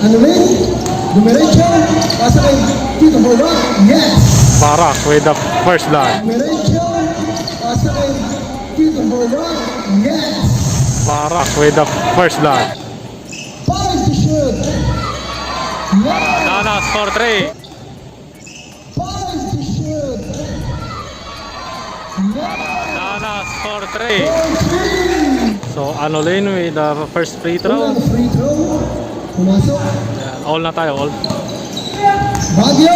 Ano rin? Dumiretso. Pasay. Dito for one. Yes! Barak with the first blood. Dumiretso. Pasay. Dito for one. Yes! Barak with the first blood. Five to shoot. Yes! Nanas for 3. Five to shoot. Yes! Nanas for 3. For three. So Anolin with the first free throw. Unang free throw. Pumasok. All na tayo, all. Baguio.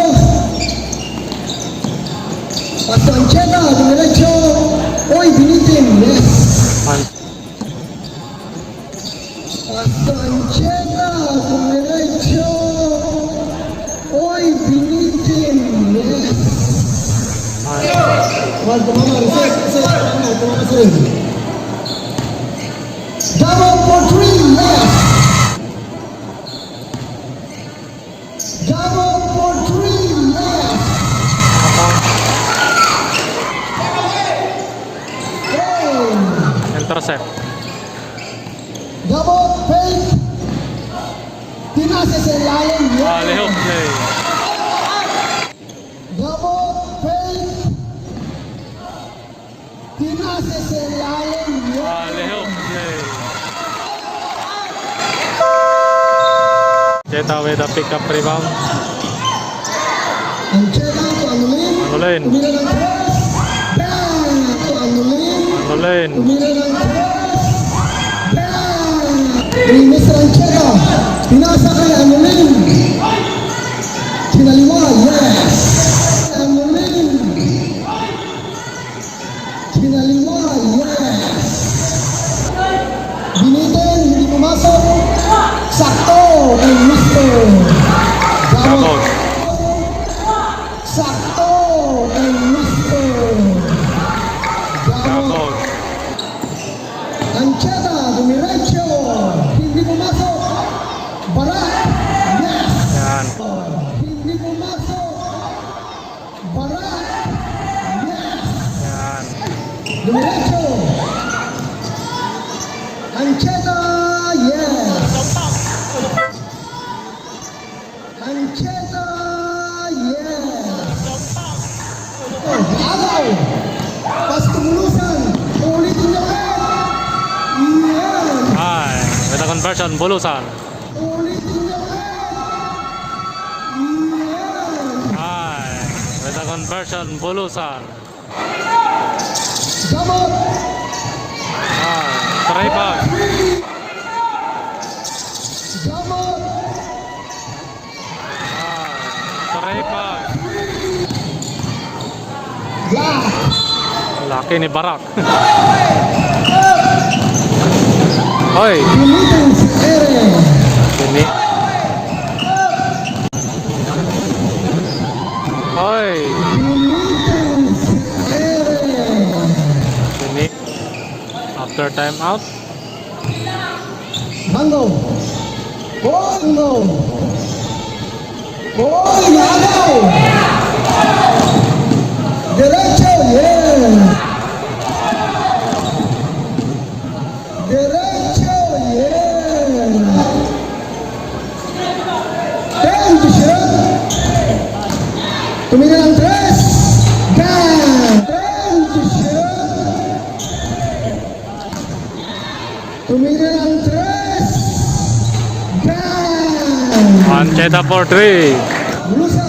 Pasancheta. Dumiretso. Oy, binitin. Yes! Pasancheta. Dumiretso. Oy, binitin. Yes! Wal, tumama. Reset. Tumama sa'yo. Double for three. Yes! Double for three. Yes! Oh! Intercept. Double fake. Tinasa sa ilalim. Yes! Lehok play. Double fake. Tinasa sa ilalim. Yes! Lehok play. Jetta with the pick up rebound. Ang Cheta to Anolin. Anolin. Tumira ng tres. Bang! To Anolin. Anolin. Tumira ng tres. Bang! Rinis Rancheta. Pinasa kay Anolin. Kinaliwa. Yes! Anolin. Kinaliwa. Yes! Binitin. Hindi pumasok. Sakto. Kay Mr. Gamot. Sakto. Kay Mr. Gamot. Gamot. Ancheta, dumiretso. Hindi pumasok. Barak. Yes. Yan. Hindi pumasok. Barak. Yes. Yan. Dumiretso. Ancheta. Yes. Ancheta. Yes. Oh, agaw. Pas tumulusan. Ulitin niya ulit. Yan. Ay, with the conversion, Bulusan. Ulitin niya ulit. Yan. Ay, with the conversion, Bulusan. Gamot. Ay, try back. Gamot. Try back. Black. Laki ni Barak. Hoy, Pilitin si Ere. ini. Hoy, Pilitin si Ere. ini. After time out. Mango. Bongo. Boy, agaw. Derecho, yeah. Derecho, yeah. Ten to shoot. Tumira ng tres. Gan. Ten to shoot. Tumira ng tres. Gan. Ancheta for 3. Bulusan.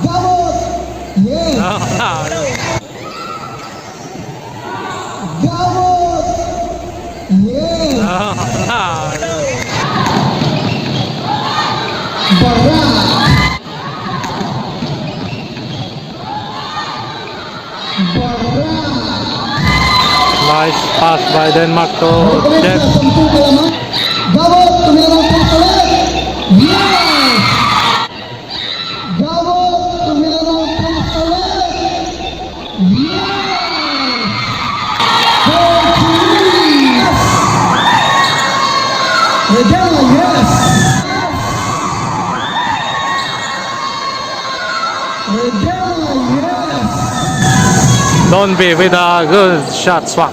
Gamot. Yes. Barak. Barak. Nice pass by Denmark to Balik Jeff. sa 10 kalaman. Gabot, tumira ng pulis ulit. Yes! Gabot, tumira ng pulis ulit. Yes! 43! Regala, yes! Regala, yes! Donby with a good shot swap.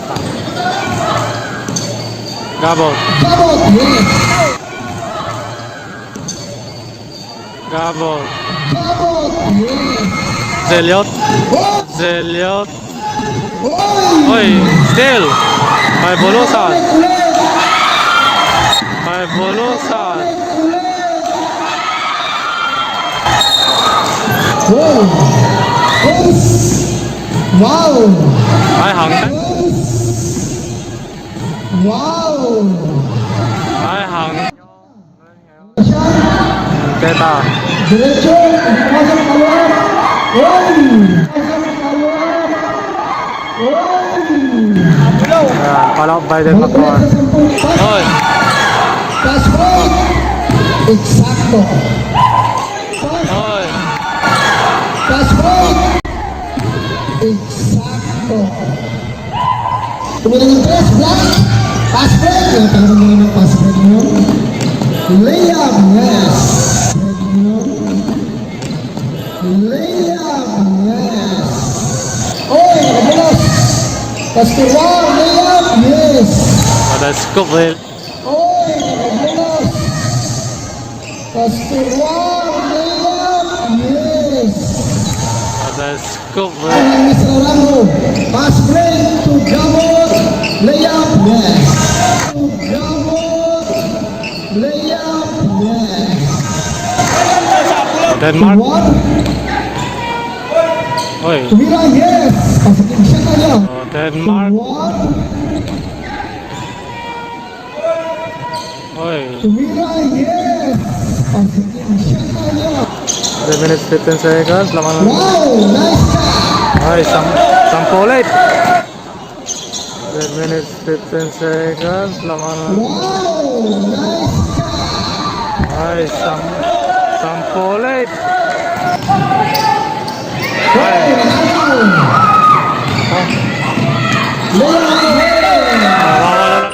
Gabot. Gabot, yes! Gabot. Gabot, yes! Zeliot. Oh! Zeliot. Oy! Oy, still. May bulusan. Ulit! May bulusan. Wow! Wow! Ay, hanggang. Wow! Ay, hanggang. Siya, Teta. diretso, pumasok sa loob. Oy! Pumasok sa loob. Oy! Follow up by Denmark. Balik sa 10 pas. Oy. Pass break. Eksakto. Oy. Pass break. Eksakto. Tumira ng 3, black. Pass break. Talagang mo ng pass break mo. Layup, yes. Layup, yes. Oy, nakabulos. Pass to wow, layup, yes. Ada scoop eh. Oy, nakabulos. Pass to wow, layup, yes. Ada scoop eh. Ang Mr. Rambo, pass break to Gabot, layup, yes. To Gabot, layup, yes. Denmark. One, Oy. tumira, yes. Pasukin siya kanya. Oh, Denmark. One, Oy. tumira, yes. Pasukin siya kanya. 3 minutes 15 seconds. Laman na. Wow, nice catch. Ay, sampo ulit. 3 minutes 15 seconds. Laman na. Wow, nice catch. Ay, sampo ulit. Wow, wow. Layup, yes. Nawawala.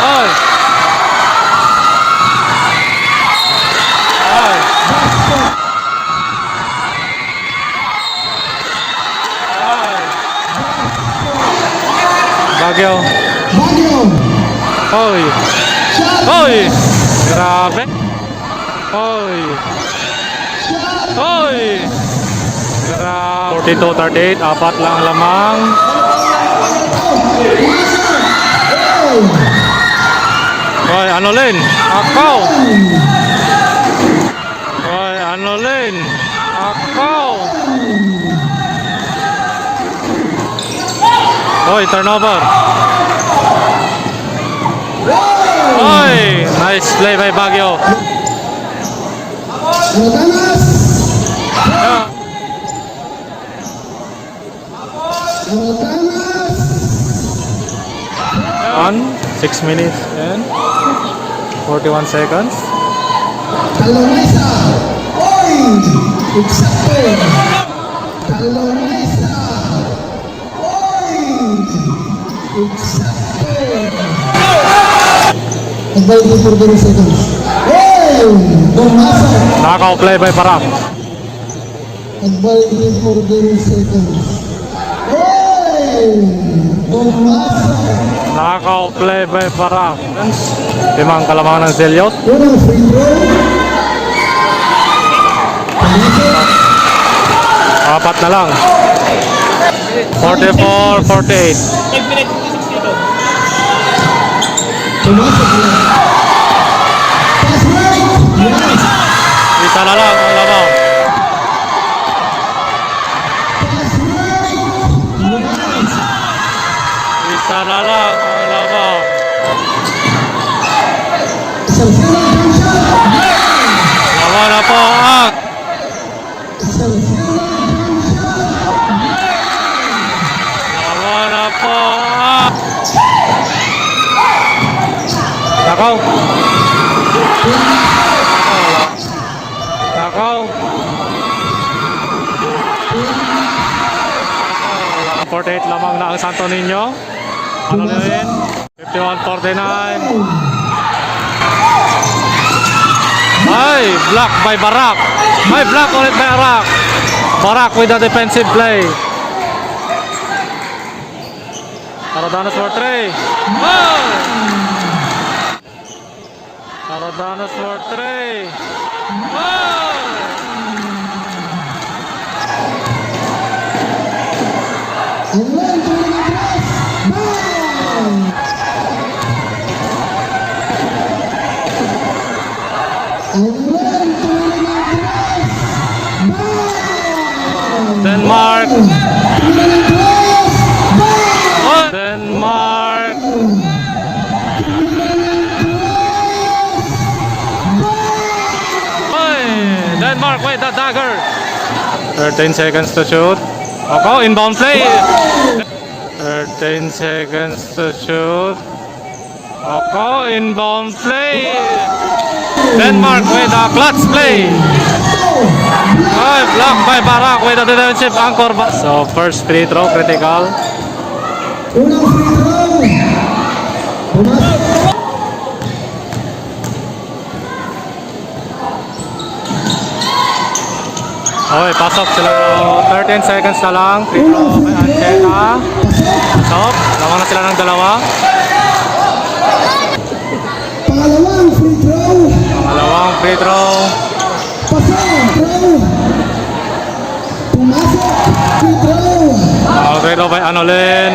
Ay. Ay. Baguio. Baguio. Hoy. Shot. Hoy. Grabe. Hoy. Shot. Hoy. Grabe. 42-38. Apat lang lamang. Hoy, Anolin. Akaw. Hoy, Anolin. Akaw. Hoy, turnover. Hoy, nice play by Baguio. Rodanas. Yeah. Rodanas. 6 minutes and 41 seconds. Talonesa. Oy! Eksakto. Talonesa. Oy! Eksakto. Nagbalik mo for 30 seconds. Oy! Bumasok. Nakaka-play by Parang. Nagbalik mo for 30 seconds. Oy! Bumasok. Knockout play by Barak. Limang kalamangan ng Zeliot. Unang free throw. Apat na lang. 44-48. Pumasok na. Pass break. Yes. Isa na lang ang labaw. Pass break. Yes. Isa na lang ang labaw. Isang silang jump shot. Lawa na po ang Isang silang jump shot. lawa na po ang Nakaw. Nakaw. 48 lamang na ang Santo Niño. Ano na yun? 51-49. Ay, block by Barak. Ay, block ulit by Barak. Barak with the defensive play. Caradanos for 3. Oh! Caradanos for 3. Oh! Ang line tuloy ng press. Bang! Ang line tuloy ng press. Bang! Denmark. Tuloy ng press. Bang! Oh! Denmark. Oy! Denmark with the dagger. 13 seconds to shoot. Okay, inbound play. 13 seconds to shoot. Okay, inbound play. Denmark with a clutch play. Oy, blocked by Barak with a defensive anchor. So, first free throw, critical. Unang free throw. Pumasok. Okay, pasok sila. 13 seconds na lang. Free throw by Ancheta. Pasok. Lawan na sila ng dalawa. Pangalawang free throw. Pangalawang free throw. Pasok. Throw. Pumasok. Free throw. Free throw by Anolin.